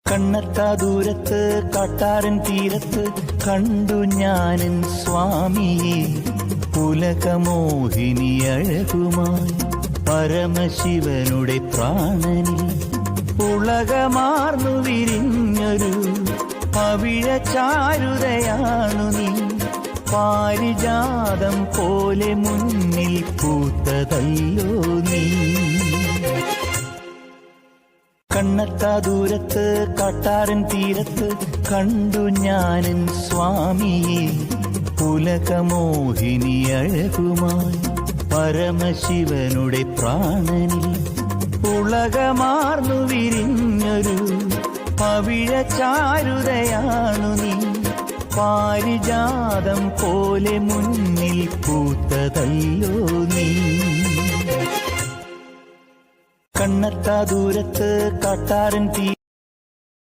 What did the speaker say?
കണ്ണെത്താ ദൂരത്ത് കാട്ടാരൻ തീരത്ത് കണ്ടു ഞാനൻ സ്വാമിയെ, പുലകമോഹിനി അഴകുമായി പരമശിവനുടെ പ്രാണനിൽ ഉലകമാർന്നു വിരിഞ്ഞൊരു പവിഴ ചാരുതയാണു നീ. പാരിജാതം പോലെ മുന്നിൽ പൂത്തതല്ലോ നീ. കണ്ണെത്താ ദൂരത്ത് കാട്ടാരൻ തീരത്ത് കണ്ടു ഞാനൻ സ്വാമിയെ, പുലകമോഹിനി അഴകുമായി പരമശിവനുടെ പ്രാണനിൽ ഉലകമാർന്നു വിരിഞ്ഞൊരു പവിഴ ചാരുതയാണു നീ. പാരിജാതം പോലെ മുന്നിൽ പൂത്തതല്ലോ നീ. കണ്ണെത്താ ദൂരത്ത് കാട്ടാരൻ തീ